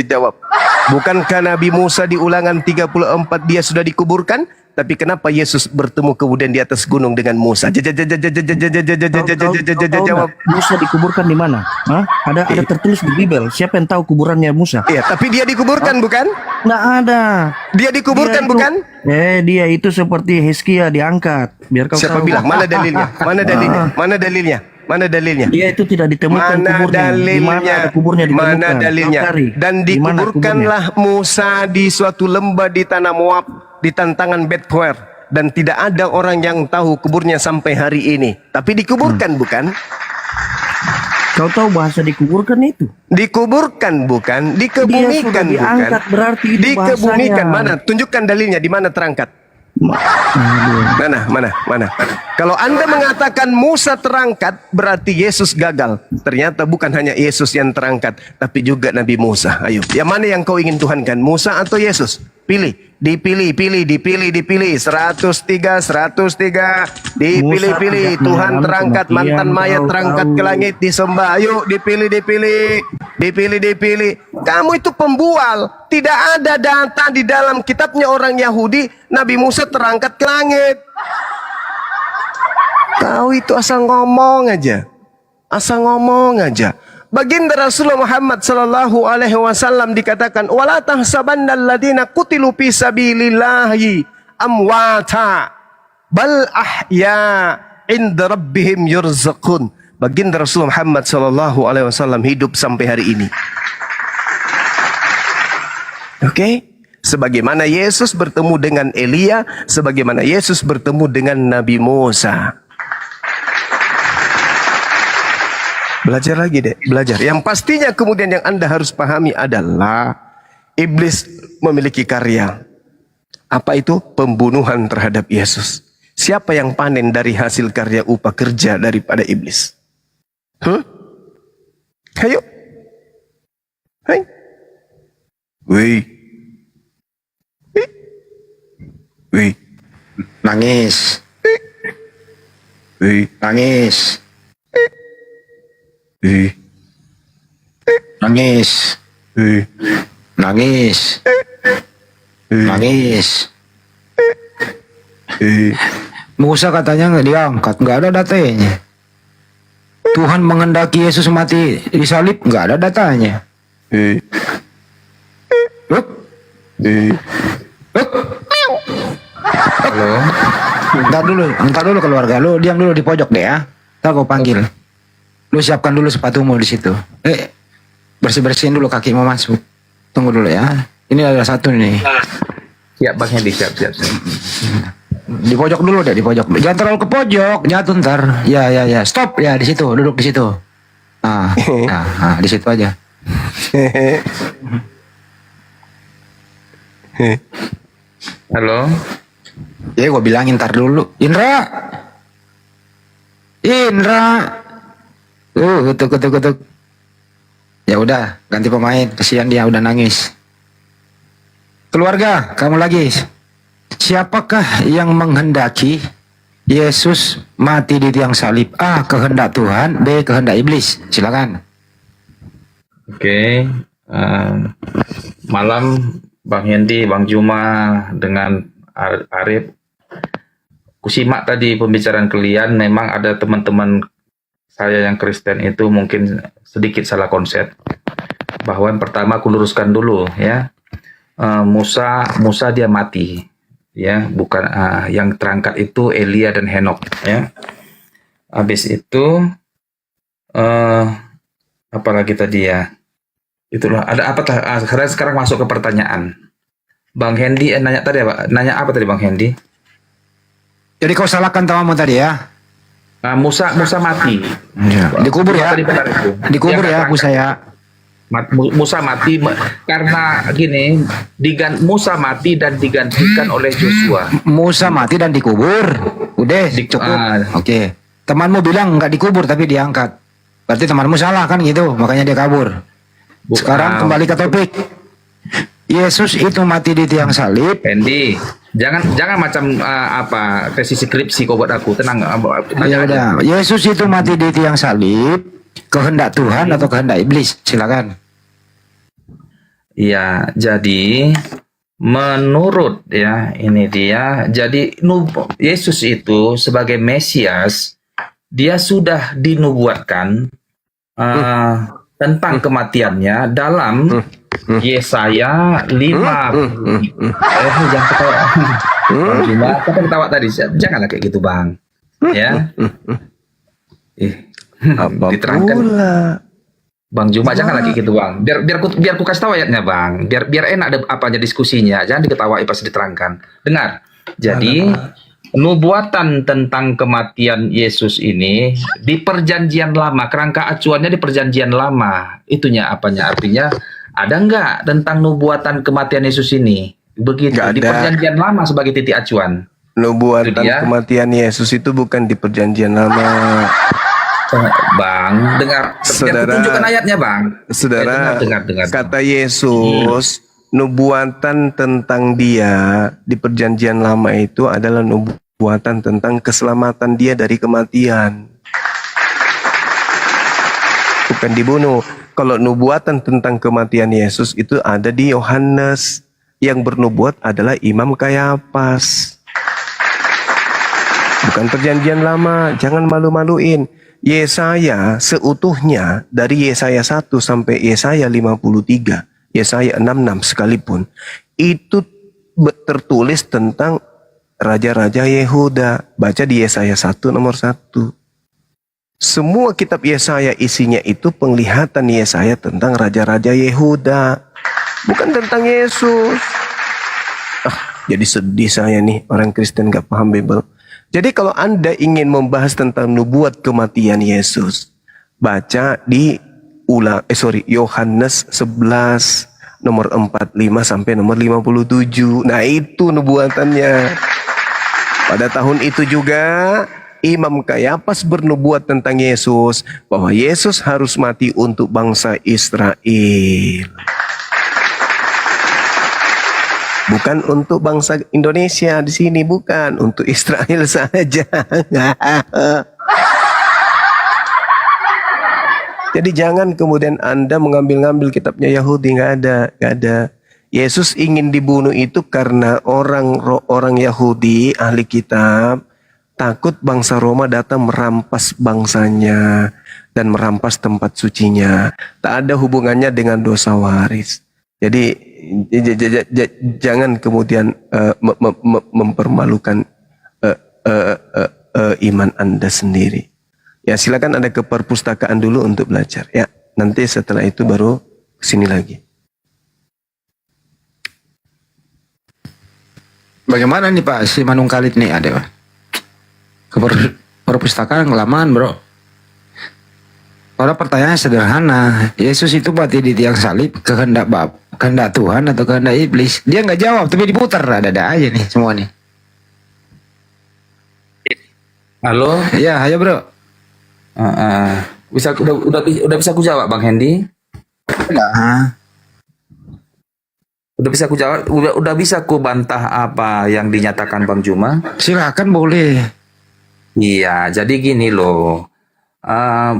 Jawab. Bukankah Nabi Musa di Ulangan 34 dia sudah dikuburkan? Tapi kenapa Yesus bertemu kemudian di atas gunung dengan Musa? Jawab. Musa dikuburkan di mana? Hah? Ada tertulis di Bible. Siapa yang tahu kuburannya Musa? Iya, tapi dia dikuburkan bukan? Nggak ada. Dia dikuburkan bukan? Dia itu seperti Hizkia diangkat. Biar kau Siapa tahu. bilang? Mana dalilnya? Mana dalilnya? Mana dalilnya? Mana dalilnya? Dia itu tidak ditemukan Mana kuburnya. Di mana dalilnya? ada kuburnya ditemukan? Mana dalilnya? Kau cari. Dan Di mana dikuburkanlah Musa di suatu lembah di tanah Moab di tantangan Bethuel, dan tidak ada orang yang tahu kuburnya sampai hari ini. Tapi dikuburkan bukan? Kau tahu bahasa dikuburkan itu? Dikuburkan bukan? Dikebumikan Dia sudah bukan? diangkat, berarti itu Dikebumikan. bahasanya. Mana? Tunjukkan dalilnya di mana terangkat. Mana? Kalau Anda mengatakan Musa terangkat, berarti Yesus gagal. Ternyata bukan hanya Yesus yang terangkat, tapi juga Nabi Musa. Ayo, yang mana yang kau ingin Tuhankan, Musa atau Yesus? Pilih. Dipilih. 103. Dipilih. Tuhan terangkat, mantan mayat terangkat ke langit, disembah. Ayo, dipilih. Kamu itu pembual. Tidak ada data di dalam kitabnya orang Yahudi Nabi Musa terangkat ke langit. Kau itu asal ngomong aja. Baginda Rasulullah Muhammad sallallahu alaihi wasallam dikatakan, wala tahsabannal ladina qutilu fi sabilillahi amwata bal ahya inda rabbihim yurzaqun. Baginda Rasulullah Muhammad sallallahu alaihi wasallam hidup sampai hari ini. Oke? Sebagaimana Yesus bertemu dengan Elia, sebagaimana Yesus bertemu dengan Nabi Musa. Belajar lagi deh, belajar. Yang pastinya kemudian yang Anda harus pahami adalah iblis memiliki karya. Apa itu? Pembunuhan terhadap Yesus. Siapa yang panen dari hasil karya upah kerja daripada iblis? Ayo. Hai. Wih. Nangis. Nangis. Nangis. Nangis. Nangis. Musa katanya nggak diangkat, nggak ada datanya. Tuhan menghendaki Yesus mati di salib, nggak ada datanya. Halo. Entar dulu keluarga lu, diam dulu di pojok deh ya. Ntar kau panggil. Lu siapkan dulu sepatumu di situ. Bersih-bersihin dulu kaki mau masuk. Tunggu dulu ya. Ini ada satu nih. Siap Bang Hendy, siap. Di pojok dulu deh, di pojok. Jangan terlalu ke pojok, jatuh ntar. Ya. Stop ya di situ, duduk di situ. Nah, di situ aja. Halo. Ya gue bilangin ntar dulu. Indra. Ketuk. Ya udah, ganti pemain. Kasihan dia udah nangis. Keluarga, kamu lagi. Siapakah yang menghendaki Yesus mati di tiang salib? A. Kehendak Tuhan. B. Kehendak iblis. Silakan. Oke. Malam Bang Hendy, Bang Juma dengan Arif. Kusimak tadi pembicaraan kalian, memang ada teman-teman saya yang Kristen itu mungkin sedikit salah konsep. Bahwa yang pertama aku luruskan dulu ya. Musa dia mati ya, bukan yang terangkat itu Elia dan Henok ya. Habis itu apalagi tadi ya. Itulah ada apa sekarang masuk ke pertanyaan. Bang Hendy nanya apa tadi Bang Hendy? Jadi kau salahkan tawamu tadi ya. Musa mati. Ya. Dikubur ya. Dikubur ya, Musa ya. Musa mati karena gini, Musa mati dan digantikan oleh Joshua. Musa mati dan dikubur. Udah, cukup. Oke. Temanmu bilang nggak dikubur tapi diangkat. Berarti temanmu salah kan gitu, makanya dia kabur. Sekarang kembali ke topik. Yesus itu mati di tiang salib. Hendy, jangan macam tesis skripsi kau buat aku. Tenang. Ya udah. Yesus itu mati di tiang salib. Kehendak Tuhan atau kehendak iblis? Silakan. Ya, jadi menurut ya ini dia. Jadi Yesus itu sebagai Mesias, dia sudah dinubuatkan tentang kematiannya dalam Yesaya 5. Jangan ketawa. Jangan ketawa tadi. Janganlah kayak gitu, Bang. Ya. Apa Diterangkan. pula? Bang Juma jangan lagi gitu, Bang. Biar ku kasih tahu ayatnya, Bang. Biar enak ada apanya diskusinya. Jangan diketawai pas diterangkan. Dengar. Jadi nubuatan tentang kematian Yesus ini di perjanjian lama, kerangka acuannya di perjanjian lama. Itunya apanya? Artinya ada nggak tentang nubuatan kematian Yesus ini? Begitu Nggak di ada. perjanjian lama sebagai titik acuan. Nubuatan Itu dia. kematian Yesus itu bukan di perjanjian lama. Bang, dengar. Biar Saudara- ku tunjukkan ayatnya, Bang. Saudara, Dengar. kata Yesus, nubuatan tentang dia di perjanjian lama itu adalah nubuatan tentang keselamatan dia dari kematian. Bukan dibunuh. Kalau nubuatan tentang kematian Yesus itu ada di Yohanes. Yang bernubuat adalah Imam Kayafas. Bukan perjanjian lama, jangan malu-maluin. Yesaya seutuhnya dari Yesaya 1 sampai Yesaya 53, Yesaya 66 sekalipun, itu tertulis tentang raja-raja Yehuda. Baca di Yesaya 1 nomor 1. Semua kitab Yesaya isinya itu penglihatan Yesaya tentang raja-raja Yehuda, bukan tentang Yesus. Jadi sedih saya nih, orang Kristen gak paham Bible. Jadi kalau Anda ingin membahas tentang nubuat kematian Yesus, baca di Yohanes 11 nomor 45 sampai nomor 57. Nah, itu nubuatannya. Pada tahun itu juga Imam Kayafas bernubuat tentang Yesus, bahwa Yesus harus mati untuk bangsa Israel. Bukan untuk bangsa Indonesia di sini, bukan untuk Israel saja. Jadi jangan kemudian Anda mengambil-ngambil kitabnya Yahudi, nggak ada. Yesus ingin dibunuh itu karena orang Yahudi ahli kitab takut bangsa Roma datang merampas bangsanya dan merampas tempat sucinya. Tak ada hubungannya dengan dosa waris. Jadi jangan kemudian mempermalukan iman Anda sendiri. Ya, silakan Anda ke perpustakaan dulu untuk belajar. Ya, nanti setelah itu baru sini lagi. Bagaimana nih Pak si Manung Kalit nih ada Pak? Ke perpustakaan kelamaan bro. Pada pertanyaannya sederhana, Yesus itu mati di tiang salib kehendak kehendak Tuhan atau kehendak iblis? Dia nggak jawab, tapi diputar ada aja nih semua nih. Halo. Ya, ayo bro. Udah bisa aku jawab, Bang Hendy? Nah, Udah bisa aku jawab, udah bisa aku bantah apa yang dinyatakan Bang Juma? silakan boleh. Iya, jadi gini loh.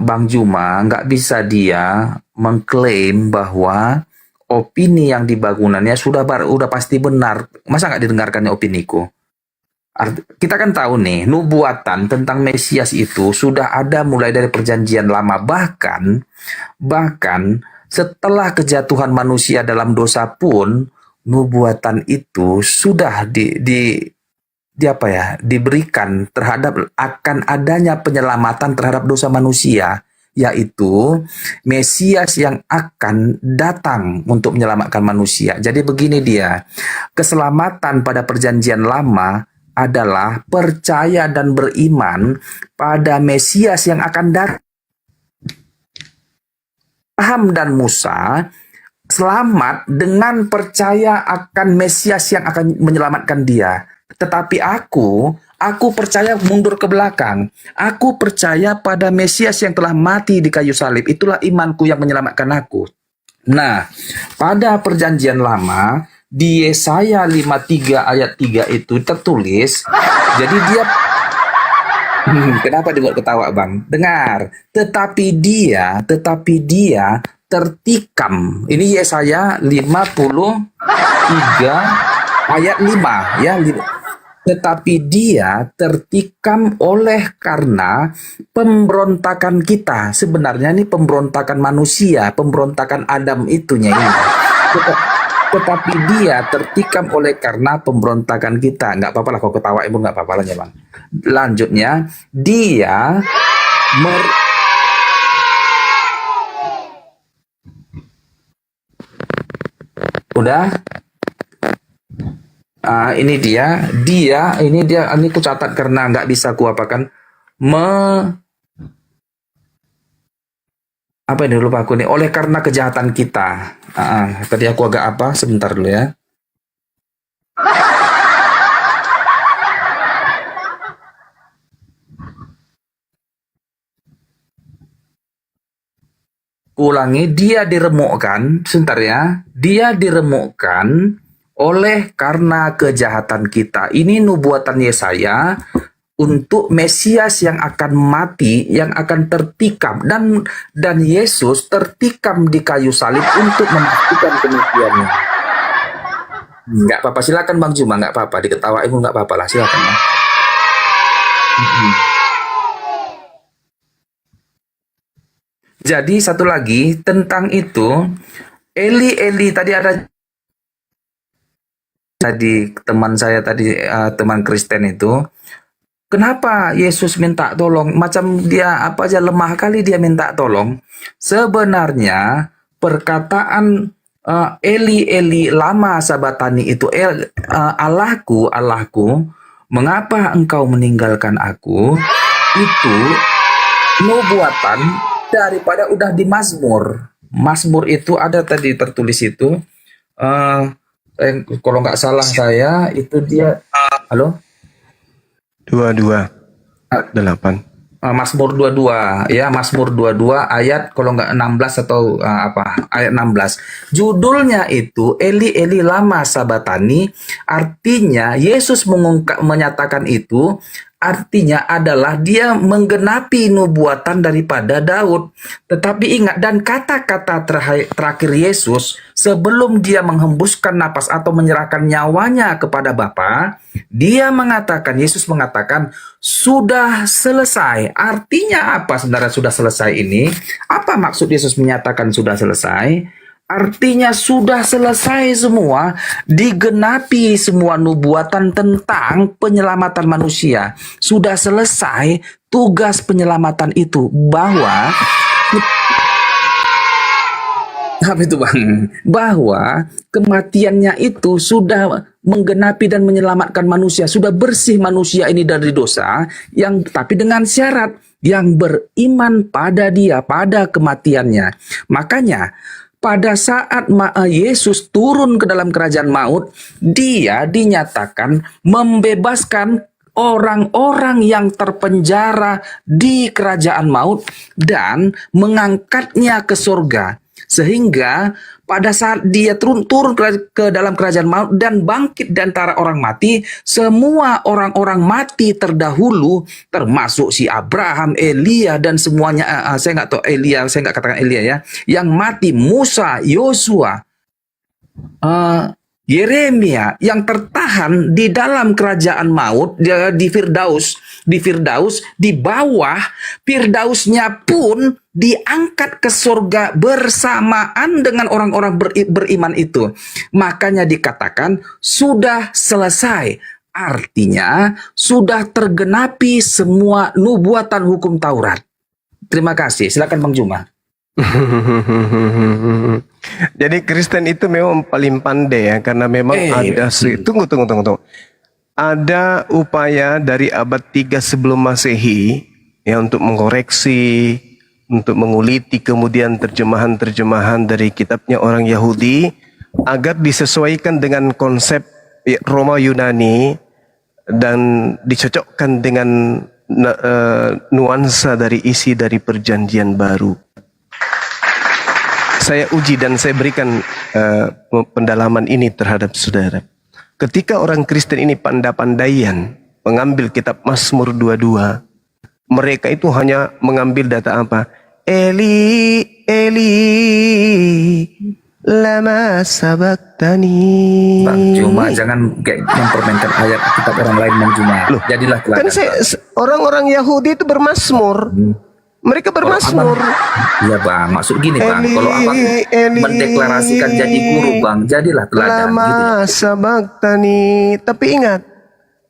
Bang Juma nggak bisa dia mengklaim bahwa opini yang dibangunannya udah pasti benar. Masa nggak didengarkannya opiniku? Kita kan tahu nih, nubuatan tentang Mesias itu sudah ada mulai dari perjanjian lama. Bahkan setelah kejatuhan manusia dalam dosa pun, nubuatan itu sudah diberikan terhadap akan adanya penyelamatan terhadap dosa manusia, yaitu Mesias yang akan datang untuk menyelamatkan manusia. Jadi begini dia, keselamatan pada perjanjian lama adalah percaya dan beriman pada Mesias yang akan datang. Abraham dan Musa selamat dengan percaya akan Mesias yang akan menyelamatkan dia. Tetapi aku percaya mundur ke belakang. Aku percaya pada Mesias yang telah mati di kayu salib. Itulah imanku yang menyelamatkan aku. Nah, pada perjanjian lama, di Yesaya 53 ayat 3 itu tertulis, jadi dia kenapa dibuat ketawa Bang? Dengar, tetapi dia tertikam. Ini Yesaya 53 ayat 5 ya. Tetapi dia tertikam oleh karena pemberontakan kita. Sebenarnya ini pemberontakan manusia, pemberontakan Adam itunya ini. Tetapi dia tertikam oleh karena pemberontakan kita. Nggak apa-apa lah, kalau ketawa ibu nggak apa-apa lah ya bang. Lanjutnya, dia udah. Ini ini ku catat karena nggak bisa ku apakan apa ini lupa aku nih, oleh karena kejahatan kita. Tadi aku agak apa, sebentar dulu ya. Ulangi, dia diremukkan, sebentar ya. Dia diremukkan oleh karena kejahatan kita. Ini nubuatan Yesaya untuk Mesias yang akan mati, yang akan tertikam, dan Yesus tertikam di kayu salib untuk memastikan kematiannya. Nggak apa-apa, silakan Bang Juma, nggak apa-apa, diketawain pun nggak apa-apa lah, silakan ya. Jadi satu lagi tentang itu, Eli tadi ada teman saya tadi, teman Kristen itu, kenapa Yesus minta tolong? Macam dia apa aja lemah kali dia minta tolong. Sebenarnya perkataan Eli lama sabatani itu, Allahku, mengapa engkau meninggalkan aku? Itu nubuatan daripada udah di Mazmur. Mazmur itu ada tadi tertulis itu. Kalau nggak salah saya itu dia, halo? 22:8. Mazmur 22 ya, Mazmur 22 ayat kalau nggak 16 atau ayat 16. Judulnya itu Eli lama sabatani, artinya Yesus menyatakan itu artinya adalah dia menggenapi nubuatan daripada Daud. Tetapi ingat, dan kata-kata terakhir Yesus sebelum dia menghembuskan napas atau menyerahkan nyawanya kepada Bapa, Yesus mengatakan sudah selesai. Artinya apa sebenarnya sudah selesai ini? Apa maksud Yesus menyatakan sudah selesai? Artinya sudah selesai semua, digenapi semua nubuatan tentang penyelamatan manusia. Sudah selesai tugas penyelamatan itu, bahwa bahwa kematiannya itu sudah menggenapi dan menyelamatkan manusia, sudah bersih manusia ini dari dosa, tapi dengan syarat yang beriman pada dia, pada kematiannya. Makanya pada saat Yesus turun ke dalam kerajaan maut, dia dinyatakan membebaskan orang-orang yang terpenjara di kerajaan maut dan mengangkatnya ke surga. Sehingga pada saat dia turun ke dalam kerajaan maut dan bangkit di antara orang mati, semua orang-orang mati terdahulu, termasuk si Abraham, Elia, dan semuanya, saya nggak tahu Elia, saya nggak katakan Elia ya, yang mati, Musa, Yosua, Yeremia, yang tertahan di dalam kerajaan maut di Firdaus, di bawah Firdausnya pun diangkat ke surga bersamaan dengan orang-orang beriman itu. Makanya dikatakan sudah selesai. Artinya sudah tergenapi semua nubuatan hukum Taurat. Terima kasih. Silakan Bang Juma. Jadi Kristen itu memang paling pandai ya, karena memang ada tunggu. Ada upaya dari abad 3 sebelum Masehi ya untuk mengoreksi, untuk menguliti kemudian terjemahan-terjemahan dari kitabnya orang Yahudi agar disesuaikan dengan konsep Roma Yunani dan dicocokkan dengan nuansa dari isi dari perjanjian baru. Saya uji dan saya berikan pendalaman ini terhadap saudara. Ketika orang Kristen ini pandai-pandaian mengambil kitab Mazmur 22, mereka itu hanya mengambil data apa? Eli Eli lama sabaktani. Bang Juma, jangan kayak mempermainkan ayat kitab orang lain, Bang Juma. Loh, Jadilah kan teladan. orang-orang Yahudi itu bermazmur. Mereka bermazmur. Iya bang, maksud gini bang, Eli, kalau abang Eli, mendeklarasikan jadi guru bang, jadilah teladan. Lama Gitu. sabaktani. Tapi ingat,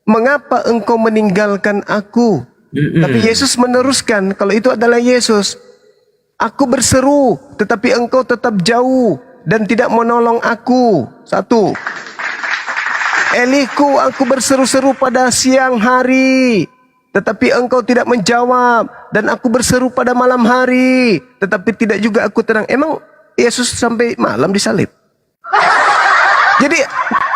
mengapa engkau meninggalkan aku? Tapi Yesus meneruskan, kalau itu adalah Yesus. Aku berseru, tetapi engkau tetap jauh dan tidak menolong aku. Satu. Eliku, aku berseru-seru pada siang hari, tetapi engkau tidak menjawab. Dan aku berseru pada malam hari, tetapi tidak juga aku tenang. Emang Yesus sampai malam disalib? Jadi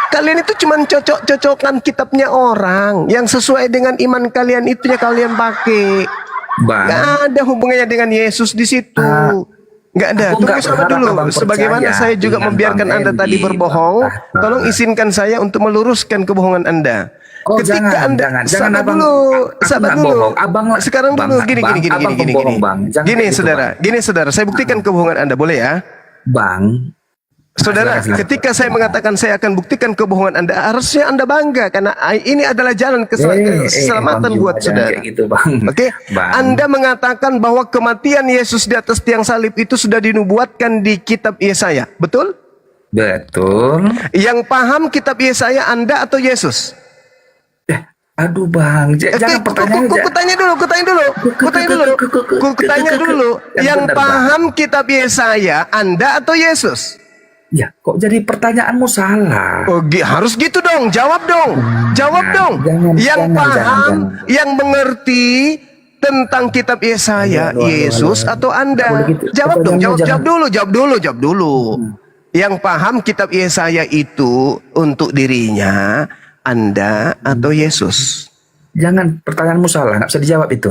kalian itu cuma cocok-cocokan kitabnya orang. Yang sesuai dengan iman kalian itunya kalian pakai. Bang, Gak ada hubungannya dengan Yesus di situ. Gak ada. aku Tunggu nggak sabar berharap dulu. abang Sebagaimana percaya saya juga dengan membiarkan Bang Anda tadi Endi, berbohong, Bang. tolong izinkan saya untuk meluruskan kebohongan Anda. Oh, jangan, jangan sabar abang, dulu, aku sabar nggak dulu. bohong. Abang lah- Sekarang Bang, dulu gini Bang, gini abang gini pembohong, gini. Bang. Jangan Gini kayak gitu, saudara, saya buktikan kebohongan Anda, boleh ya? bang. Saudara, Silakan. ketika saya mengatakan saya akan buktikan kebohongan Anda, harusnya Anda bangga karena ini adalah jalan keselamatan Bang, buat jangan saudara. kayak gitu, Bang. Oke, Bang. Anda mengatakan bahwa kematian Yesus di atas tiang salib itu sudah dinubuatkan di kitab Yesaya, betul? Betul. Yang paham kitab Yesaya Anda atau Yesus? Aduh bang, jangan pertanyaan. Kutanya dulu. Yang benar, Bang. paham kitab Yesaya Anda atau Yesus? Ya, kok jadi pertanyaanmu salah? Oh, harus gitu dong. Jawab dong. Jangan, Yang jangan, paham, jangan. yang mengerti tentang kitab Yesaya, Aduh, Yesus aduh. atau Anda? Nggak boleh gitu. Jawab dong. Pertanyaannya Jawab dulu. Yang paham kitab Yesaya itu untuk dirinya, Anda atau Yesus? Jangan, pertanyaanmu salah, nggak bisa dijawab itu.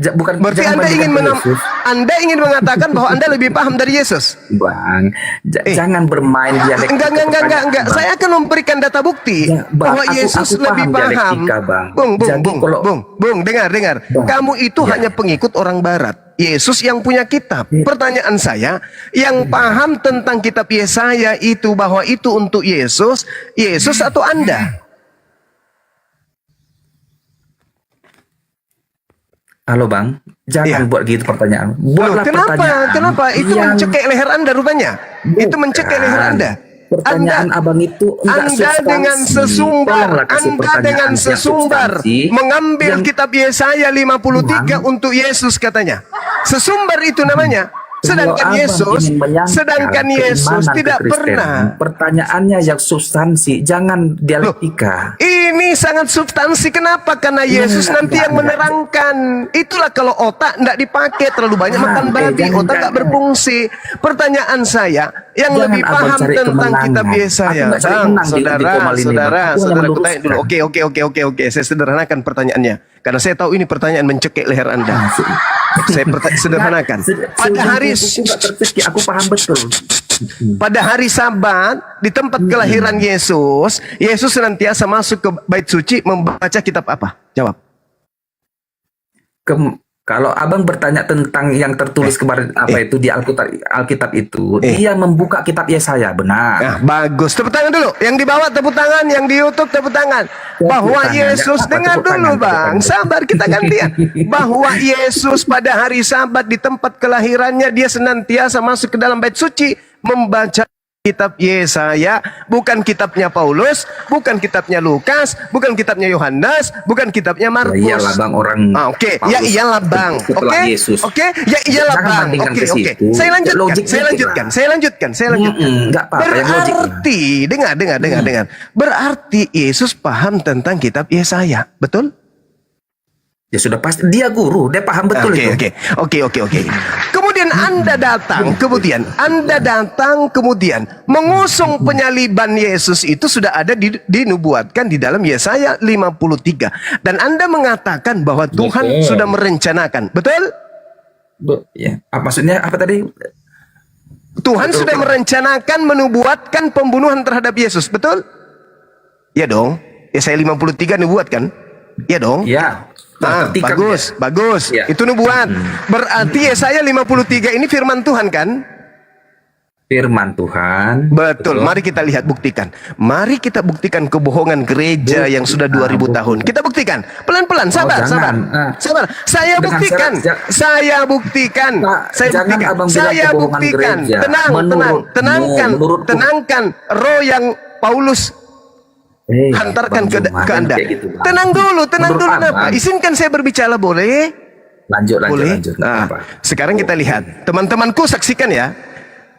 Bukan. Berarti jangan bandingkan Yesus. Anda ingin mengatakan bahwa Anda lebih paham dari Yesus? Bang, jangan bermain dialektika. Enggak. Bang. Saya akan memberikan data bukti Ya, Bang, bahwa Yesus aku lebih paham paham. dialektika, Bang. Jadi kalau- Bung, dengar. Bang, Kamu itu ya. hanya pengikut orang Barat. Yesus yang punya kitab. Pertanyaan saya, yang paham tentang kitab Yesaya itu bahwa itu untuk Yesus atau Anda? Halo bang, jangan Iya. buat gitu pertanyaan. Loh, Buatlah pertanyaan. Kenapa? Itu yang- mencekik leher Anda rupanya. Itu mencekik leher Anda. Pertanyaan abang itu enggak Anda substansi. dengan sesumbar, Tolonglah kasih Anda pertanyaan dengan yang sesumbar substansi, mengambil yang- kitab Yesaya 53 untuk Yesus katanya. Sesumbar itu namanya. Kalau Sedangkan abang Yesus, ingin menyangkal Yesus keimanan tidak kekristenan, pernah. Pertanyaannya yang substansi, jangan dialektika. Ini sangat substansi. Kenapa? Karena Yesus nanti yang menerangkan. Itulah kalau otak tidak dipakai, terlalu banyak makan babi, otak nggak berfungsi. Pertanyaan saya, yang Jangan lebih abang paham cari tentang kemenangan. kitab Aku Yesaya. nggak cari Bang, menang di Komal ini, Bang. Aku hanya aku tanya dulu. meluruskan. Oke. Saya sederhanakan pertanyaannya. Karena saya tahu ini pertanyaan mencekik leher Anda. Saya sederhanakan. Aku paham betul. Pada hari Sabat di tempat kelahiran Yesus senantiasa masuk ke bait suci membaca kitab apa? Jawab. Kalau abang bertanya tentang yang tertulis kemarin itu di Alkitab itu, dia membuka kitab Yesaya, benar. Nah, bagus. Tepuk tangan dulu. Yang di bawah tepuk tangan, yang di YouTube tepuk tangan. Bahwa tangan. Yesus, Apa dengar tepuk dulu tangan, Bang. tepuk tangan. Sabar, kita gantian. Bahwa Yesus pada hari Sabat di tempat kelahirannya dia senantiasa masuk ke dalam bait suci membaca kitab Yesaya, bukan kitabnya Paulus, bukan kitabnya Lukas, bukan kitabnya Yohanes, bukan kitabnya Markus. Ya iyalah bang, orang Oke, Paulus ya iyalah Bang. setelah Yesus. Oke, ya iyalah Jangan Bang. bandingkan Oke, ke oke. situ. Saya Logiknya lanjutkan. Enggak apa-apa, yang logik. Berarti, dengar. Berarti Yesus paham tentang kitab Yesaya, betul? Ya sudah pasti, dia guru, dia paham betul itu. Oke. Kemudian Anda datang, kemudian mengusung penyaliban Yesus itu sudah ada dinubuatkan di dalam Yesaya 53. Dan Anda mengatakan bahwa Tuhan sudah merencanakan, betul? Ya, maksudnya apa tadi? Tuhan Betul, sudah betul. merencanakan menubuatkan pembunuhan terhadap Yesus, betul? Ya dong. Yesaya 53 nubuat kan? Ya dong. Ya. tertikam bagus, dia. bagus. Ya. Itu nubuat. Berarti Yesaya 53 ini firman Tuhan kan? Firman Tuhan. Betul. Mari kita lihat, buktikan. Mari kita buktikan kebohongan gereja yang sudah 2000 tahun. Kita buktikan. Pelan-pelan, sabar, sabar. jangan. Sabar. Saya Dengan buktikan. syarat, Saya buktikan. Pak, Saya jangan buktikan. abang bilang Saya kebohongan buktikan. gereja. Tenang, tenangkan. menurutku- Tenangkan roh yang Paulus hantarkan Bang Juma, ke Anda. kayak gitu, Bang. Tenang dulu, tenang Menurut dulu. Kenapa? abang. Izinkan saya berbicara, boleh? Lanjut. Boleh. Nggak Nah, apa-apa. sekarang kita lihat, teman-temanku saksikan ya.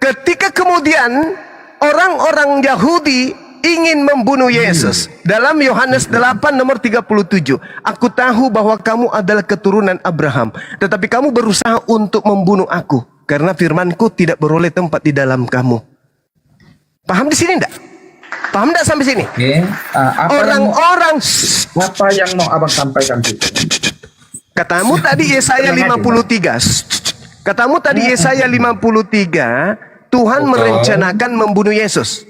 Ketika kemudian orang-orang Yahudi ingin membunuh Yesus, dalam Yohanes 8 nomor 37, aku tahu bahwa kamu adalah keturunan Abraham, tetapi kamu berusaha untuk membunuh aku karena firmanku tidak beroleh tempat di dalam kamu. Paham di sini enggak? Paham enggak sampai sini? Oke. Orang-orang Apa yang mau abang sampaikan itu? katamu tadi Yesaya 53. Katamu tadi Yesaya 53, Tuhan merencanakan membunuh Yesus.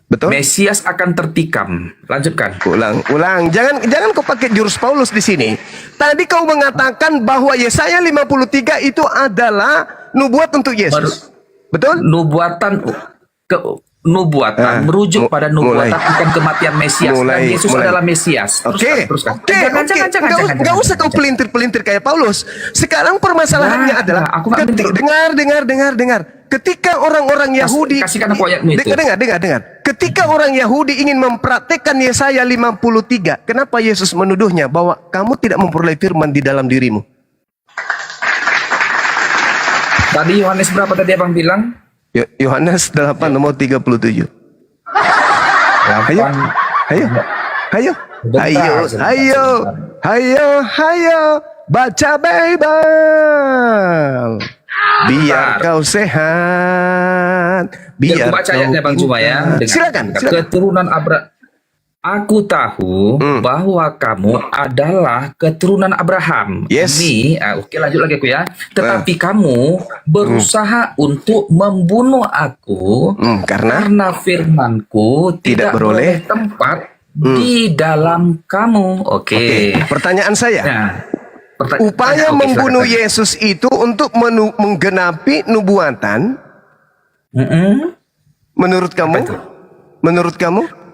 Betul? Mesias akan tertikam. Lanjutkan. Ulang. Jangan kau pakai jurus Paulus di sini. Tadi kau mengatakan bahwa Yesaya 53 itu adalah nubuat untuk Yesus. Betul? Nubuatan merujuk pada nubuatan akan kematian Mesias dan Yesus adalah Mesias. Oke. Teruskan. Jangan. Nggak usah kau pelintir-pelintir kayak Paulus. Sekarang permasalahannya adalah aku nggak dengar. Ketika orang-orang Yahudi kasihkan aku ayatmu itu. dengar. Ketika orang Yahudi ingin mempraktekkan Yesaya 53, kenapa Yesus menuduhnya bahwa kamu tidak memperoleh firman di dalam dirimu? Tadi Yohanes berapa tadi abang bilang? Yohanes 8 nomor 37. Ayo, baca Bible. Biar kau sehat. Biar baca ayatnya Bang Juma ya. Silakan. Keturunan Abraham. Aku tahu bahwa kamu adalah keturunan Abraham. Yes. Ini, oke lanjut lagi aku ya. Tetapi kamu berusaha untuk membunuh aku karena firmanku tidak beroleh tempat di dalam kamu. Oke. Pertanyaan saya. Nah, Upaya membunuh Yesus itu untuk menggenapi nubuatan. Menurut kamu? Menurut kamu?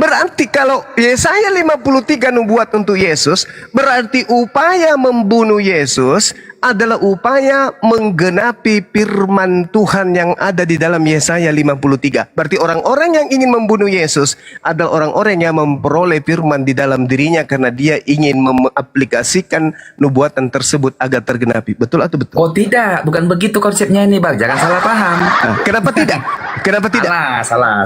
Berarti kalau Yesaya 53 nubuat untuk Yesus, berarti upaya membunuh Yesus adalah upaya menggenapi firman Tuhan yang ada di dalam Yesaya 53. Berarti orang-orang yang ingin membunuh Yesus adalah orang-orang yang memperoleh firman di dalam dirinya karena dia ingin mengaplikasikan nubuatan tersebut agar tergenapi. Betul atau betul? Oh tidak, bukan begitu konsepnya ini Bang. Jangan salah paham. Kenapa tidak? Kenapa tidak?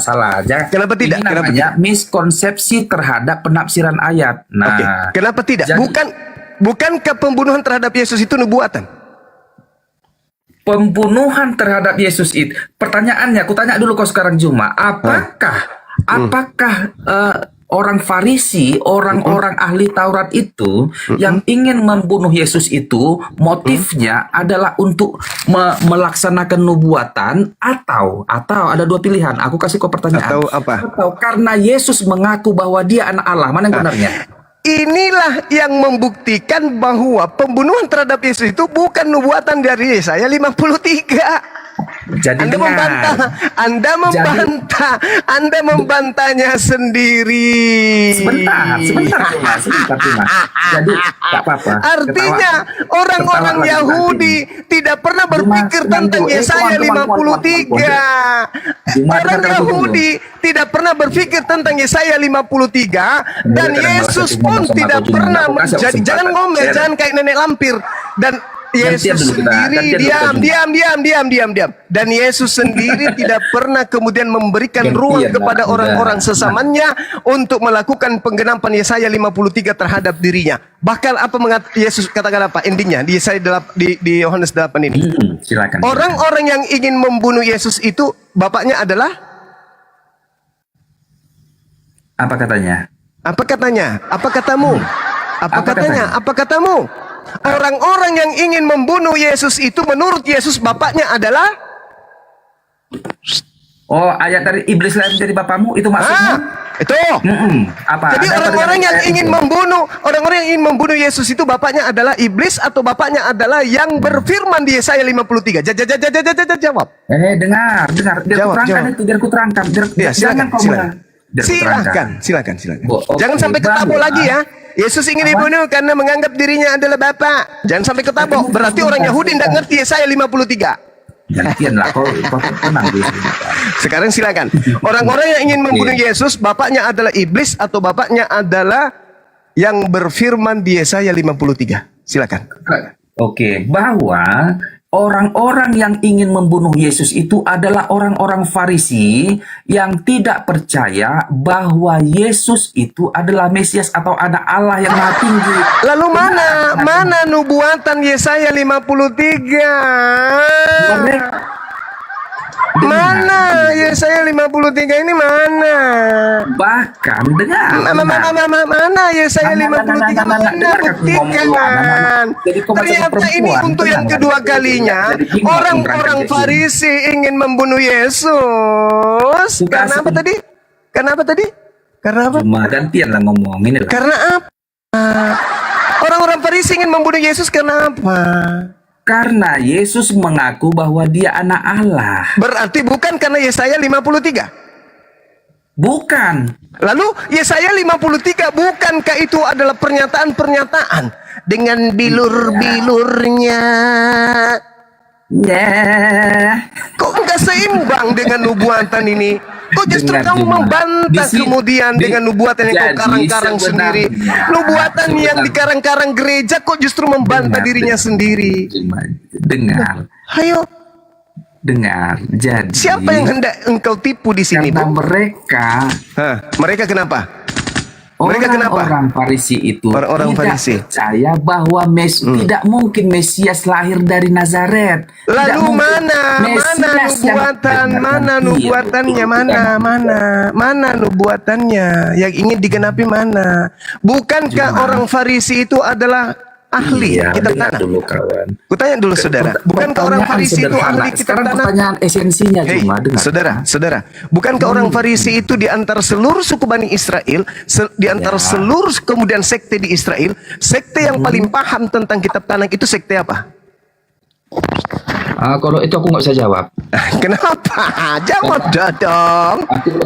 Salah. Jangan. Kenapa tidak? Ini namanya miskonsepsi terhadap penafsiran ayat. Nah, Oke. Kenapa tidak? Bukankah pembunuhan terhadap Yesus itu nubuatan? Pembunuhan terhadap Yesus itu. Pertanyaannya, aku tanya dulu kau sekarang Juma, apakah orang Farisi, orang-orang ahli Taurat itu yang ingin membunuh Yesus itu motifnya adalah untuk melaksanakan nubuatan atau ada dua pilihan. Aku kasih kau pertanyaan. Atau apa? Atau karena Yesus mengaku bahwa dia anak Allah. Mana yang benarnya? Inilah yang membuktikan bahwa pembunuhan terhadap Yesus itu bukan nubuatan dari Yesaya 53. Jadi Anda membantahnya sendiri. Sebentar cuma. Jadi tak apa-apa. Artinya orang-orang Yahudi tidak pernah berpikir tentang Yesaya 53. Orang Yahudi tidak pernah berpikir tentang Yesaya 53 dan Yesus pun tidak pernah menjadi. Jangan ngomel, jangan kayak nenek lampir. Dan Yesus sendiri diam. Dan Yesus sendiri tidak pernah kemudian memberikan ruang kepada orang-orang sesamanya untuk melakukan penggenapan Yesaya 53 terhadap dirinya. Bahkan Yesus katakan apa endingnya di Yesaya di Yohanes 8 ini. Silakan. Orang-orang yang ingin membunuh Yesus itu bapaknya adalah apa katanya? Apa katanya? Apa katamu? Apa katanya? Apa katamu? Orang-orang yang ingin membunuh Yesus itu menurut Yesus bapaknya adalah ayat dari iblis lain dari bapamu itu maksudnya? Itu. Apa? Jadi Ada orang-orang yang perbedaan ingin itu? orang-orang yang ingin membunuh Yesus itu bapaknya adalah iblis atau bapaknya adalah yang berfirman di Yesaya 53? Jawab. Dengar. Biar Jawab, kuterangkan jawab. itu, biar kuterangkan. Ya, Jangan kau silakan. Biar kuterangkan. Silakan. Oke, Jangan sampai ketabok bahwa- lagi ya. Yesus ingin dibunuh karena menganggap dirinya adalah Bapa. Jangan sampai ketabok. Berarti orang Yahudi tidak ngerti Yesaya 53. Gantian lah, kau tenang dulu. Sekarang silakan. Orang-orang yang ingin membunuh Yesus, bapaknya adalah iblis atau bapaknya adalah yang berfirman di Yesaya 53. Silakan. Oke, bahwa orang-orang yang ingin membunuh Yesus itu adalah orang-orang Farisi yang tidak percaya bahwa Yesus itu adalah Mesias atau anak Allah yang Maha Tinggi. Lalu mana nubuatan Yesaya 53? Mana Yesaya 53 ini mana? Bahkan dengar. Mana Yesaya 53 mana? Buktikan. Ternyata ini untuk yang kedua kalinya orang-orang Farisi ingin membunuh Yesus. Karena apa tadi? Karena apa? Cuma gantian lah ngomongin. Karena apa? Orang-orang Farisi ingin membunuh Yesus karena apa? Karena Yesus mengaku bahwa dia anak Allah. Berarti bukan karena Yesaya 53. Bukan. Lalu Yesaya 53 bukankah itu adalah pernyataan-pernyataan dengan bilur-bilurnya? Kok enggak seimbang dengan nubuatan ini? Kok justru Dengar, kamu Juma. membantah Di si- kemudian di- dengan nubuatan yang kau jadi karang-karang sendiri? sebenarnya- Nubuatan yang sebenarnya- dikarang-karang gereja kok justru membantah dirinya sendiri? Dengar. Ayo, Jadi siapa yang hendak engkau tipu di sini, karena Bu? Mereka kenapa? Mereka kenapa? Orang Farisi itu Orang-orang tidak Farisi. percaya bahwa tidak mungkin Mesias lahir dari Nazaret. Tidak Lalu mungkin mana Mesias yang nubuatannya, mana nubuatannya yang ingin digenapi mana? Bukankah orang Farisi itu adalah ahli Iya, kitab dengar tanah? dulu kawan. Kutanya dulu saudara, bukankah orang Pertanyaan Farisi itu sederhana. ahli kitab Sekarang tanah? pertanyaan esensinya Hei, cuma dengar. saudara, bukankah orang Farisi itu di antara seluruh suku Bani Israel, di antara seluruh kemudian sekte di Israel, sekte yang paling paham tentang kitab tanah itu sekte apa? Kalau itu aku nggak bisa jawab. Kenapa? Jawab dong.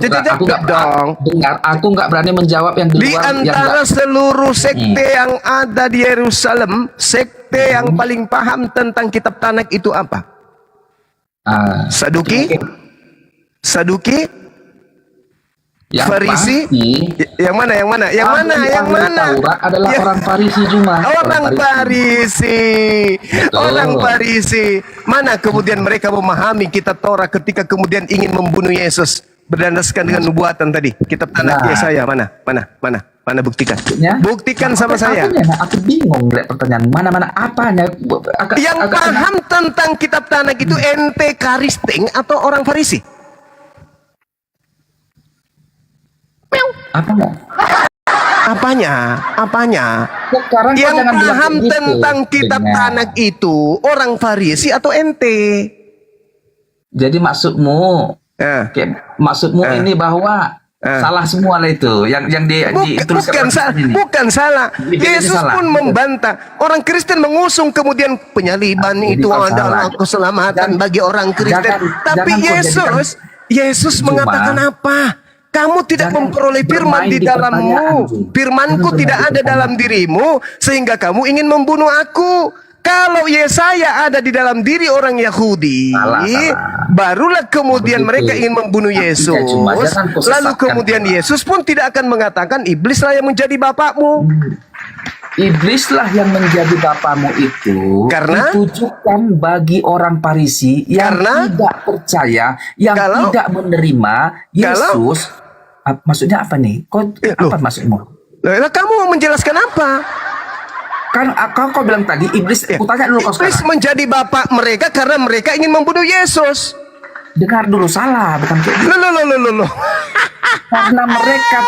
Jawab dong. Dengar, aku nggak berani menjawab yang di Di luar yang antara nggak- seluruh sekte yang ada di Yerusalem, sekte yang paling paham tentang kitab tanakh itu apa? Saduki? yang Farisi? pasti, Yang mana? ahli Taurat adalah Ya. orang Farisi cuma. Orang Farisi. Betul. Orang Farisi. Mana kemudian mereka memahami kitab Taurat ketika kemudian ingin membunuh Yesus berdasarkan dengan nubuatan tadi. Kitab tanah Nah. Yesaya mana buktikan. Ya. Buktikan sama saya. Aku bingung lihat pertanyaan mana apanya. Yang paham tentang kitab tanah itu ente Karisting atau orang Farisi? Apanya? Sekarang Sekarang kau yang jangan bilang paham begitu. tentang kitab Dengar. tanah itu orang Farisi atau ente? Jadi maksudmu maksudmu ini bahwa salah semua lah itu yang Bukan salah. Yesus pun membantah. Orang Kristen mengusung kemudian penyaliban Jadi itu kau adalah salah. keselamatan bagi orang Kristen. Tapi jangan kau Yesus Cuma, mengatakan apa? Kamu tidak jangan memperoleh firman bermain di di pertanyaan, dalammu. Jun. Firmanku Jangan tidak bermain ada di dalam dirimu sehingga kamu ingin membunuh aku. Kalau Yesaya ada di dalam diri orang Yahudi, Salah. barulah kemudian Begitu. mereka ingin membunuh Artinya Yesus. cuma jangan kau Lalu sesatkan kemudian orang. Yesus pun tidak akan mengatakan iblislah yang menjadi bapakmu. Iblislah yang menjadi bapamu itu Karena? ditujukan bagi orang Farisi yang Karena? tidak percaya, yang Kalau? tidak menerima Yesus. Maksudnya apa nih? Apa maksudmu? Lah, kamu mau menjelaskan apa? Kan kau bilang tadi iblis. Aku tanya dulu kau Iblis sekarang. menjadi bapak mereka karena mereka ingin membunuh Yesus. Dengar dulu, salah bukan kayak gitu. Loh. Karena mereka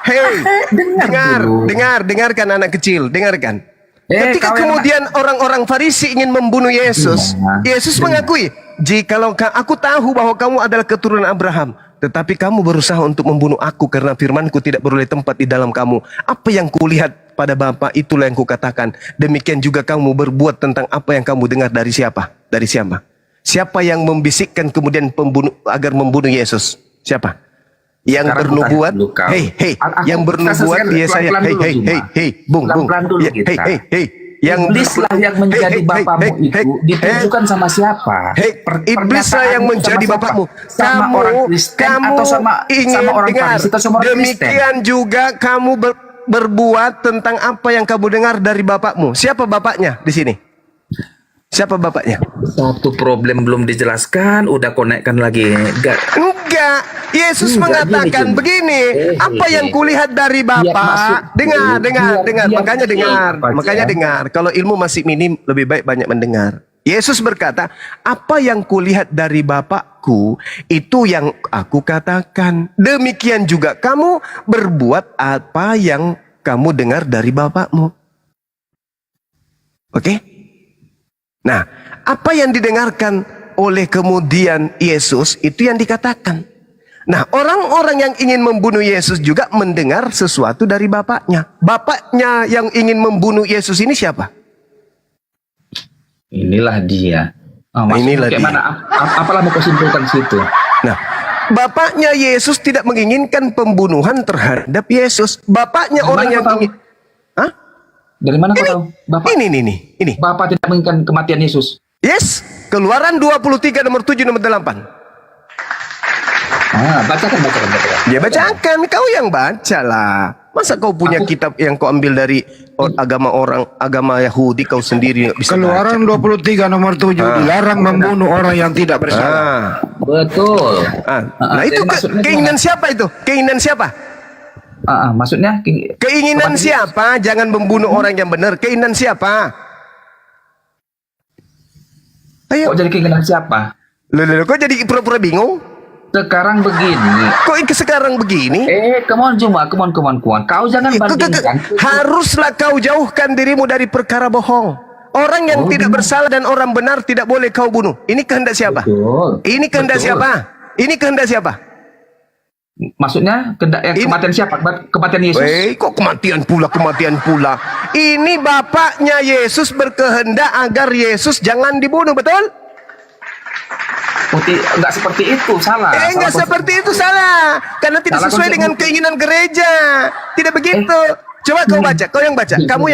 Hei, dengar dulu. dengarkan anak kecil, dengarkan. Ketika kau yang- kemudian orang-orang Farisi ingin membunuh Yesus, Iya. Yesus mengakui, "Jikalau aku tahu bahwa kamu adalah keturunan Abraham, tetapi kamu berusaha untuk membunuh aku karena firmanku tidak beroleh tempat di dalam kamu. Apa yang kulihat pada Bapa itulah yang kukatakan. Demikian juga kamu berbuat tentang apa yang kamu dengar dari siapa? Dari siapa? Siapa yang membisikkan kemudian agar membunuh Yesus? Siapa? Yang Sekarang bernubuat? aku tanya dulu, kau. Yang bernubuat Yesaya. Bung. Pelan-pelan dulu kita. Yang Iblislah yang menjadi bapamu itu ditujukan sama siapa? Iblislah yang menjadi bapakmu. Sama orang Kristen atau sama orang Farisi atau sama orang Kristen? Demikian juga kamu berbuat tentang apa yang kamu dengar dari bapakmu. Siapa bapaknya di sini? Siapa bapaknya? Satu problem belum dijelaskan, udah konekkan lagi. Enggak. Yesus Enggak, mengatakan begini, apa yang kulihat dari Bapa. Dengar. Makanya dengar. Kalau ilmu masih minim, lebih baik banyak mendengar. Yesus berkata, apa yang kulihat dari Bapakku, itu yang aku katakan. Demikian juga kamu berbuat apa yang kamu dengar dari Bapakmu. Oke? Nah, apa yang didengarkan oleh kemudian Yesus, itu yang dikatakan. Nah, orang-orang yang ingin membunuh Yesus juga mendengar sesuatu dari Bapaknya. Bapaknya yang ingin membunuh Yesus ini siapa? Inilah dia. Inilah kayak dia. mana? Apalah mau kau simpulkan situ? Nah, bapaknya Yesus tidak menginginkan pembunuhan terhadap Yesus. Bapaknya Dari orang mana yang kau tahu? ingin... Hah? Dari mana kau tahu? Bapak, Ini. Bapak tidak menginginkan kematian Yesus. Yes, Keluaran 23 nomor 7 nomor 8. Bacakan. Ya bacakan, kau yang baca lah. Masa kau punya kitab yang kau ambil dari agama Yahudi, kau sendiri nggak bisa Keluaran baca. 23 nomor 7 dilarang membunuh orang yang tidak bersalah. Betul. Nah itu Maksudnya keinginan siapa itu? Keinginan siapa? Maksudnya Keinginan siapa? Jangan membunuh orang yang benar. Keinginan siapa? Ayo. Kok jadi keinginan siapa? Loh, kok jadi pura-pura bingung? Sekarang begini. Kok sekarang begini? Come on. Kau jangan bandingkan. Haruslah kau jauhkan dirimu dari perkara bohong. Orang yang tidak bersalah dan orang benar tidak boleh kau bunuh. Ini kehendak siapa? Betul. Ini kehendak siapa? Ini kehendak siapa? Maksudnya kematian siapa? Kematian Yesus. Kok kematian pula? Ini bapaknya Yesus berkehendak agar Yesus jangan dibunuh, betul? Enggak seperti itu, salah. Enggak seperti itu, salah. Karena tidak Salah sesuai konsep. dengan keinginan gereja. Tidak begitu. Coba kau baca, kau yang baca. Kamu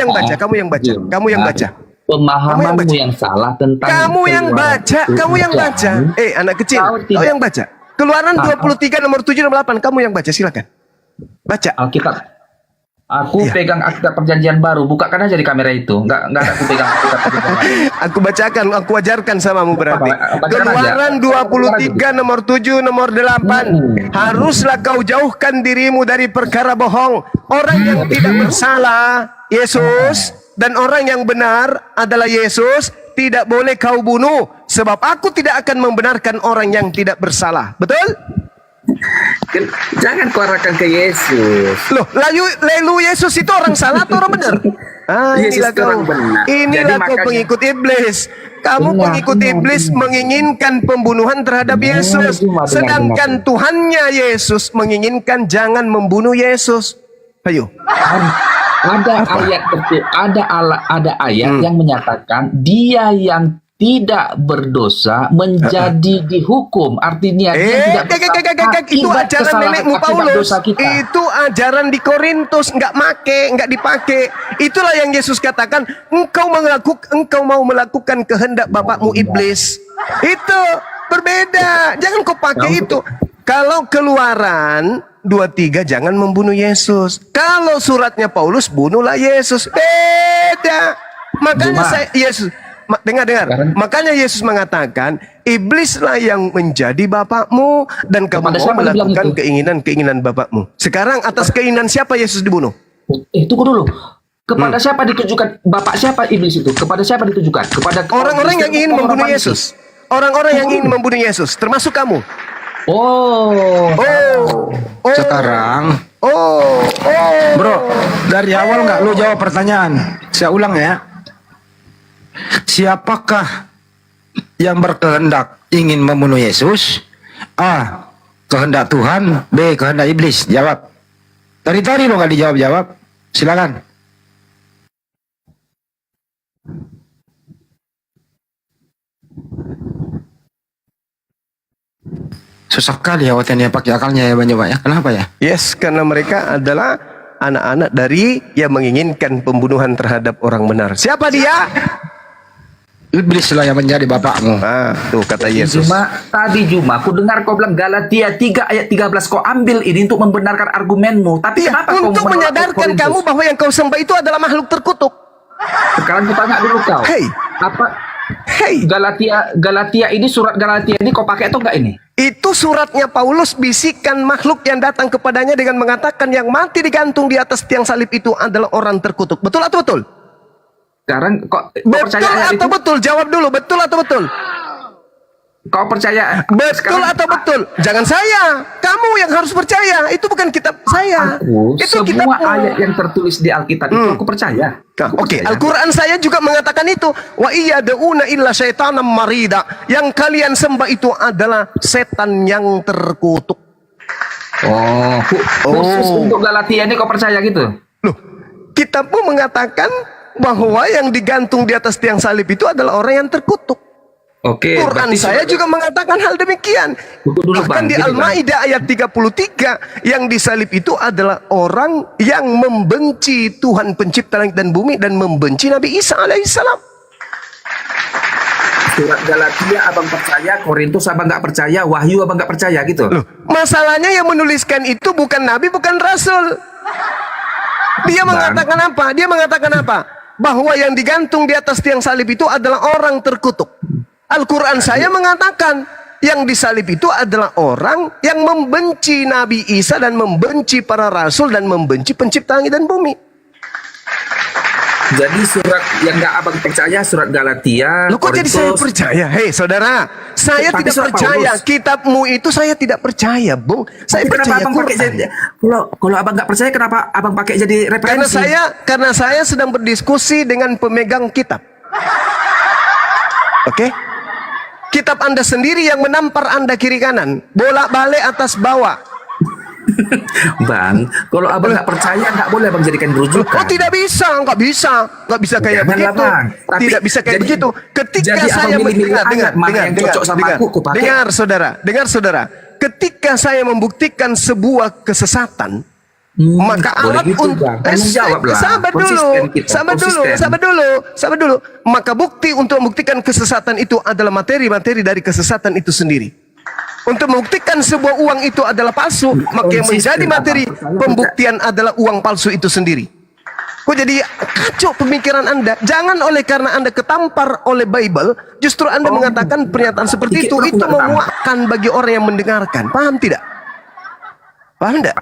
yang baca. Pemahamanmu yang salah tentang Kamu yang baca. Anak kecil, kau yang baca. Keluaran 23 nomor 7 nomor 8. Kamu yang baca, silakan. Baca. Alkitab. Aku pegang Alkitab Perjanjian Baru. Bukakan aja di kamera itu. Enggak aku pegang Alkitab Perjanjian Baru. Aku bacakan, aku ajarkan samamu berarti. Bacakan Keluaran aja. 23 nomor 7 nomor 8. Haruslah kau jauhkan dirimu dari perkara bohong. Orang yang tidak bersalah Yesus dan orang yang benar adalah Yesus tidak boleh kau bunuh, sebab aku tidak akan membenarkan orang yang tidak bersalah. Betul? Jangan kau arahkan ke Yesus. Loh, lalu Yesus itu orang salah atau orang benar? Yesus Inilah itu kau. orang benar. Inilah Jadi kau makanya- pengikut iblis. Kamu pengikut iblis menginginkan pembunuhan terhadap Yesus. Sedangkan Tuhannya Yesus menginginkan jangan membunuh Yesus. Ayo. Ada ayat yang menyatakan dia yang tidak berdosa menjadi dihukum. Artinya dia tidak berdosa Itu akibat ajaran kesalahan, nenekmu akibat Paulus. dosa kita. Itu ajaran di Korintus, nggak dipakai. Itulah yang Yesus katakan, engkau mau melakukan kehendak bapakmu iblis. Itu berbeda. Jangan kau pakai itu. Kalau Keluaran 23 jangan membunuh Yesus. Kalau suratnya Paulus bunuhlah Yesus. Beda. Makanya dengar. Makanya Yesus mengatakan, iblislah yang menjadi bapakmu dan kamu Kepada mau siapa dia bilang melakukan itu? keinginan bapakmu. Sekarang atas keinginan siapa Yesus dibunuh? Tunggu dulu. Kepada siapa ditujukan? Bapak siapa iblis itu? Kepada siapa ditujukan? Kepada Orang-orang yang ingin membunuh Yesus. Orang-orang yang ingin membunuh Yesus, termasuk kamu. Sekarang, bro, dari awal nggak lu jawab pertanyaan. Saya ulang ya. Siapakah yang berkehendak ingin membunuh Yesus? A. kehendak Tuhan, B kehendak iblis? Jawab. Tadi lo nggak dijawab-jawab. Silakan. Susah kali ya waktu ini pakai akalnya ya Bang Juma ya. Kenapa ya? Yes, karena mereka adalah anak-anak dari yang menginginkan pembunuhan terhadap orang benar. Siapa dia? Iblis lah yang menjadi bapakmu. Ah, tuh kata Yesus. Tadi Juma, aku dengar kau bilang Galatia 3 ayat 13. Kau ambil ini untuk membenarkan argumenmu. Tapi Iya, kenapa kau untuk menolak menyadarkan Korintus? kamu bahwa yang kau sembah itu adalah makhluk terkutuk. Sekarang aku tanya dulu kau. Hey. Apa Hei, Galatia ini, surat Galatia ini kau pakai atau enggak ini? itu suratnya Paulus bisikan makhluk yang datang kepadanya dengan mengatakan yang mati digantung di atas tiang salib itu adalah orang terkutuk. Betul atau betul? Sekarang kau Betul percaya ayat atau itu? betul? Jawab dulu, betul atau betul? Kau percaya? Betul Sekarang, atau betul? Jangan saya, kamu yang harus percaya. Itu bukan kitab saya. Aku, Itu semua kitabmu. ayat yang tertulis di Alkitab itu aku percaya. Nah, Aku Oke, percaya. Al-Quran saya juga mengatakan itu. Wa iyada'una illa syaitanam marida. Yang kalian sembah itu adalah setan yang terkutuk. Khusus untuk Galatia ini kau percaya gitu? Loh, kitabmu mengatakan bahwa yang digantung di atas tiang salib itu adalah orang yang terkutuk. Oke. Quran berarti saya juga mengatakan hal demikian. Tunggu dulu, Bahkan Bang. di Gini, Bang. Al-Maidah ayat 33 yang disalib itu adalah orang yang membenci Tuhan pencipta langit dan bumi dan membenci Nabi Isa alaihissalam. Surat Galatia abang percaya, Korintus abang nggak percaya, Wahyu abang nggak percaya gitu. Loh, masalahnya yang menuliskan itu bukan nabi, bukan rasul. Dia mengatakan apa? Dia mengatakan apa? Bahwa yang digantung di atas tiang salib itu adalah orang terkutuk. Al-Quran saya mengatakan yang disalib itu adalah orang yang membenci Nabi Isa dan membenci para rasul dan membenci pencipta langit dan bumi. Jadi surat yang nggak abang percaya, surat Galatia, Loh, kok jadi saya percaya? Hei saudara, saya Tapi tidak surat percaya. Paulus. Kitabmu itu saya tidak percaya, Bung. Saya Tapi kenapa percaya abang pakai Quran. jadi, kalau abang nggak percaya kenapa abang pakai jadi referensi? Karena saya sedang berdiskusi dengan pemegang kitab. Oke? Kitab Anda sendiri yang menampar Anda kiri kanan, bolak-balik atas bawah. Bang, kalau abang nggak percaya nggak boleh abang jadikan rujukan. Oh, tidak bisa, nggak bisa kayak Janganlah, begitu. Bang. Tapi Tidak bisa kayak jadi- begitu. Ketika jadi saya abang milih-milih ayat mana yang cocok sama aku pakai. dengar saudara. Ketika saya membuktikan sebuah kesesatan, maka boleh alat gitu, untuk Bang. Tanggung jawab lah. sabar Konsisten kita, sabar dulu. Maka bukti untuk membuktikan kesesatan itu adalah materi-materi dari kesesatan itu sendiri. Untuk membuktikan sebuah uang itu adalah palsu, maka yang menjadi materi pembuktian adalah uang palsu itu sendiri. Kok jadi kacau pemikiran Anda? Jangan oleh karena Anda ketampar oleh Bible, justru Anda mengatakan pernyataan seperti itu memuakkan bagi orang yang mendengarkan. Paham tidak? Paham tidak?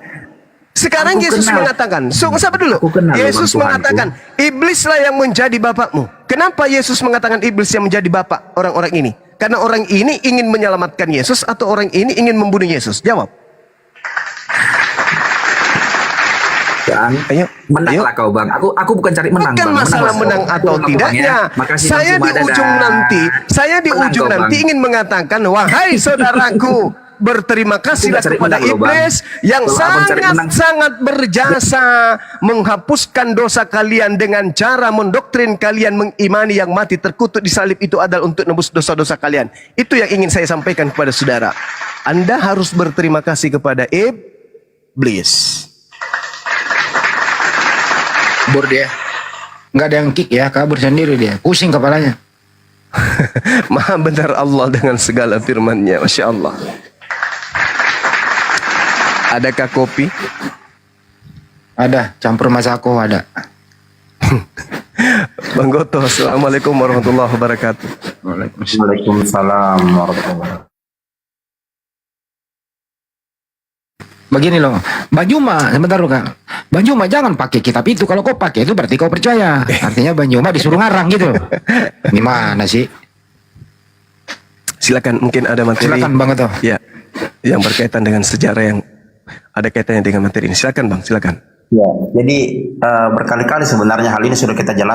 Sekarang Aku Yesus kenal. mengatakan, sabar dulu. Aku kenal Yesus Tuhanku. mengatakan, iblislah yang menjadi bapakmu. Kenapa Yesus mengatakan iblis yang menjadi bapak orang-orang ini? Karena orang ini ingin menyelamatkan Yesus atau orang ini ingin membunuh Yesus? Jawab. Bang, Ayo, menanglah kau bang. Aku bukan cari menang. Bukan Bang. masalah Menang, menang Bang. atau Tolong aku, Bang, tidaknya. ya. Makasih, Bang Saya Juma, di ujung dadah. nanti, Menang kau, ingin Bang. mengatakan, wahai saudaraku, berterima kasihlah Aku nggak cari kepada menang loh, Bang. iblis yang Kalau abang cari menang. sangat berjasa menghapuskan dosa kalian dengan cara mendoktrin kalian mengimani yang mati terkutuk di salib itu adalah untuk nebus dosa-dosa kalian. Itu yang ingin saya sampaikan kepada saudara. Anda harus berterima kasih kepada iblis. Kabur dia. Nggak ada yang kick ya, kabur sendiri dia. Pusing kepalanya. Maha benar Allah dengan segala firman-Nya. Masya Allah. Adakah kopi? Ada, campur masako ada. Bang Goto, Assalamualaikum warahmatullahi wabarakatuh. Waalaikumsalam warahmatullahi wabarakatuh. Begini loh, Bang Juma, sebentar loh Kak. Bang Juma jangan pakai kitab itu. Kalau kau pakai itu berarti kau percaya. Artinya Bang Juma disuruh ngarang gitu. Gimana sih? Silakan, mungkin ada materi. Silakan Bang Goto. Ya, yang berkaitan dengan sejarah yang ada kaitannya dengan materi ini. Silakan Bang, silakan. Ya, jadi berkali-kali sebenarnya hal ini sudah kita jelaskan.